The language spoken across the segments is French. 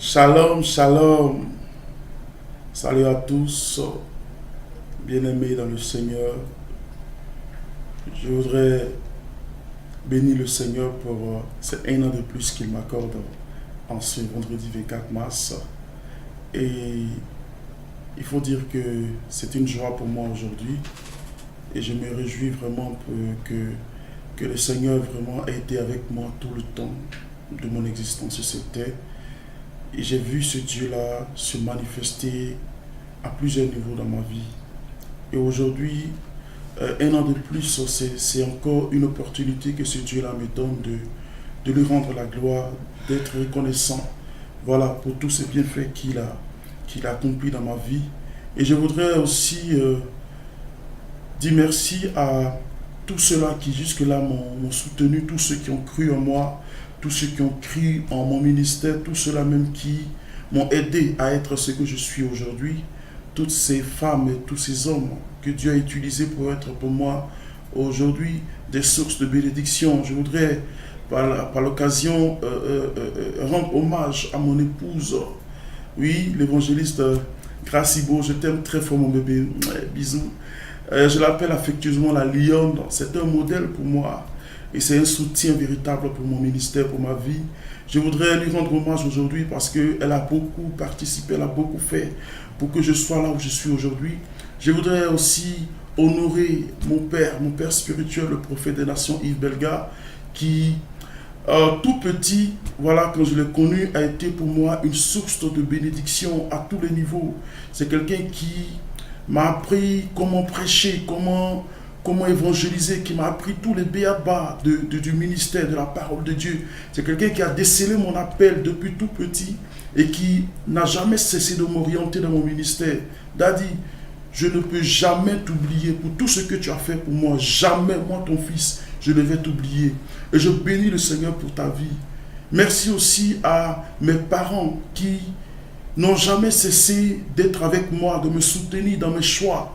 Shalom, shalom. Salut à tous, bien-aimés dans le Seigneur. Je voudrais bénir le Seigneur pour ces un an de plus qu'il m'accorde en ce vendredi 24 mars. Et il faut dire que c'est une joie pour moi aujourd'hui. Et je me réjouis vraiment que le Seigneur vraiment a été avec moi tout le temps de mon existence sur cette terre. Et j'ai vu ce Dieu-là se manifester à plusieurs niveaux dans ma vie. Et aujourd'hui, un an de plus, c'est encore une opportunité que ce Dieu-là me donne de lui rendre la gloire, d'être reconnaissant, voilà, pour tous ces bienfaits qu'il a accomplis dans ma vie. Et je voudrais aussi dire merci à tous ceux-là qui jusque-là m'ont soutenu, tous ceux qui ont cru en moi, tous ceux qui ont cru en mon ministère, tous ceux-là même qui m'ont aidé à être ce que je suis aujourd'hui, toutes ces femmes et tous ces hommes que Dieu a utilisés pour être pour moi aujourd'hui des sources de bénédiction. Je voudrais par l'occasion rendre hommage à mon épouse, oui, l'évangéliste Gracibo. Je t'aime très fort mon bébé, bisous. Je l'appelle affectueusement la lionne, c'est un modèle pour moi. Et c'est un soutien véritable pour mon ministère, pour ma vie. Je voudrais lui rendre hommage aujourd'hui parce qu'elle a beaucoup participé, elle a beaucoup fait pour que je sois là où je suis aujourd'hui. Je voudrais aussi honorer mon père spirituel, le prophète des nations, Yves Belga, qui, tout petit, voilà, quand je l'ai connu, a été pour moi une source de bénédiction à tous les niveaux. C'est quelqu'un qui m'a appris comment prêcher, comment évangéliser, qui m'a appris tous les béabas du ministère, de la parole de Dieu. C'est quelqu'un qui a décelé mon appel depuis tout petit et qui n'a jamais cessé de m'orienter dans mon ministère. Daddy, je ne peux jamais t'oublier pour tout ce que tu as fait pour moi. Jamais, moi, ton fils, je ne vais t'oublier. Et je bénis le Seigneur pour ta vie. Merci aussi à mes parents qui n'ont jamais cessé d'être avec moi, de me soutenir dans mes choix,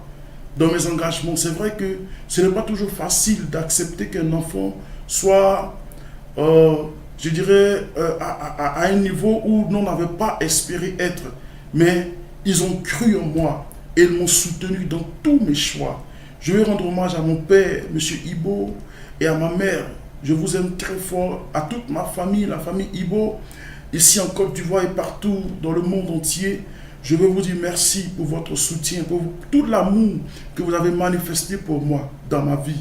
dans mes engagements. C'est vrai que ce n'est pas toujours facile d'accepter qu'un enfant soit, je dirais, à un niveau où l'on n'avait pas espéré être. Mais ils ont cru en moi et ils m'ont soutenu dans tous mes choix. Je veux rendre hommage à mon père, M. Ibo, et à ma mère. Je vous aime très fort, à toute ma famille, la famille Ibo, ici en Côte d'Ivoire et partout dans le monde entier. Je veux vous dire merci pour votre soutien, pour tout l'amour que vous avez manifesté pour moi dans ma vie.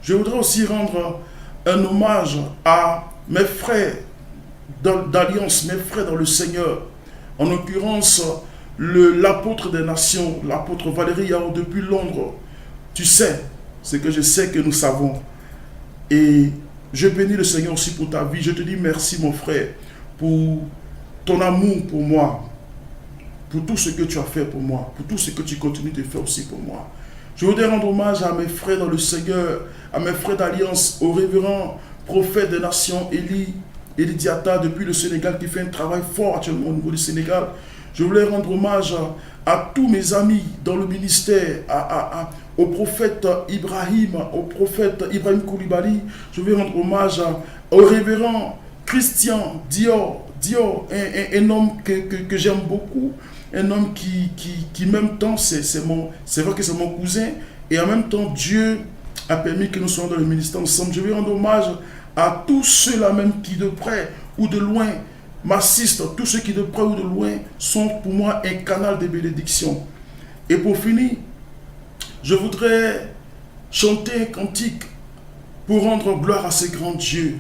Je voudrais aussi rendre un hommage à mes frères d'alliance, mes frères dans le Seigneur. En l'occurrence, l'apôtre des nations, l'apôtre Valérie Yao depuis Londres. Tu sais ce que je sais que nous savons. Et je bénis le Seigneur aussi pour ta vie. Je te dis merci mon frère pour ton amour pour moi, pour tout ce que tu as fait pour moi, pour tout ce que tu continues de faire aussi pour moi. Je voudrais rendre hommage à mes frères dans le Seigneur, à mes frères d'alliance, au révérend prophète des nations, Eli Diata, depuis le Sénégal, qui fait un travail fort actuellement au niveau du Sénégal. Je voulais rendre hommage à tous mes amis dans le ministère, au prophète Ibrahim Koulibaly. Je veux rendre hommage au révérend Christian Dior, un homme que j'aime beaucoup, un homme qui même temps, c'est vrai que c'est mon cousin, et en même temps, Dieu a permis que nous soyons dans le ministère ensemble. Je veux rendre hommage à tous ceux-là même qui de près ou de loin m'assistent, tous ceux qui de près ou de loin sont pour moi un canal de bénédiction. Et pour finir, je voudrais chanter un cantique pour rendre gloire à ce grand Dieu,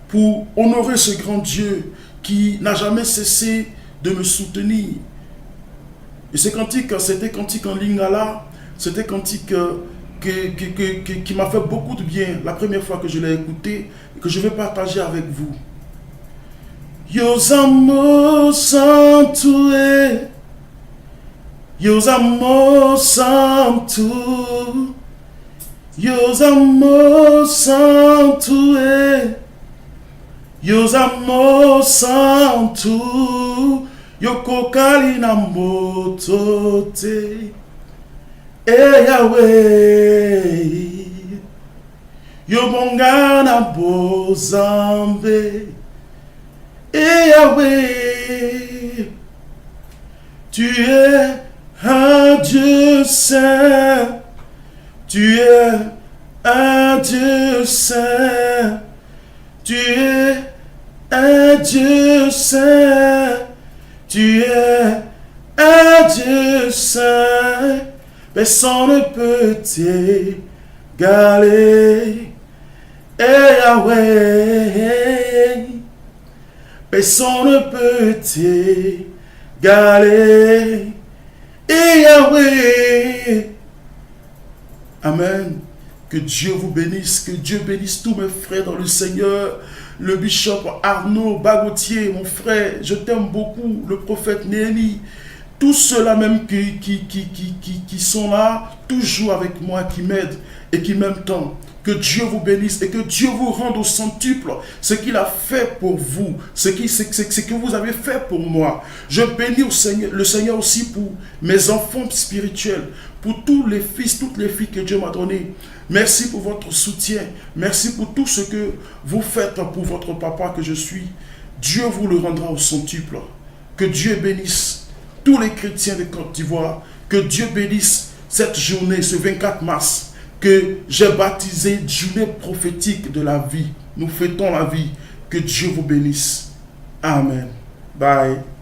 pour honorer ce grand Dieu qui n'a jamais cessé de me soutenir. Et ce cantique, c'était cantique en lingala, c'était cantique qui m'a fait beaucoup de bien la première fois que je l'ai écouté et que je vais partager avec vous. Yozamo Santue, Yozamo Santu, Yozamo Santue, Yozamo Santu, Yoko Kali Nambotote, Yahweh, Yobongana Bozambe, Yahweh, Tu es un Dieu saint. Tu es un Dieu saint. Tu es un Dieu saint. Tu es un Dieu saint. Personne ne peut t'égaler. Et Yahweh, personne ne peut t'égaler. Et Yahweh. Amen. Que Dieu vous bénisse. Que Dieu bénisse tous mes frères dans le Seigneur. Le bishop Arnaud Bagotier, mon frère, je t'aime beaucoup. Le prophète Néhémie. Tous ceux-là même qui sont là, toujours avec moi, qui m'aident et qui m'aiment tant. Que Dieu vous bénisse et que Dieu vous rende au centuple ce qu'il a fait pour vous, ce que vous avez fait pour moi. Je bénis le Seigneur aussi pour mes enfants spirituels, pour tous les fils, toutes les filles que Dieu m'a donné. Merci pour votre soutien. Merci pour tout ce que vous faites pour votre papa que je suis. Dieu vous le rendra au centuple. Que Dieu bénisse tous les chrétiens de Côte d'Ivoire. Que Dieu bénisse cette journée, ce 24 mars. Que j'ai baptisé journée prophétique de la vie. Nous fêtons la vie. Que Dieu vous bénisse. Amen. Bye.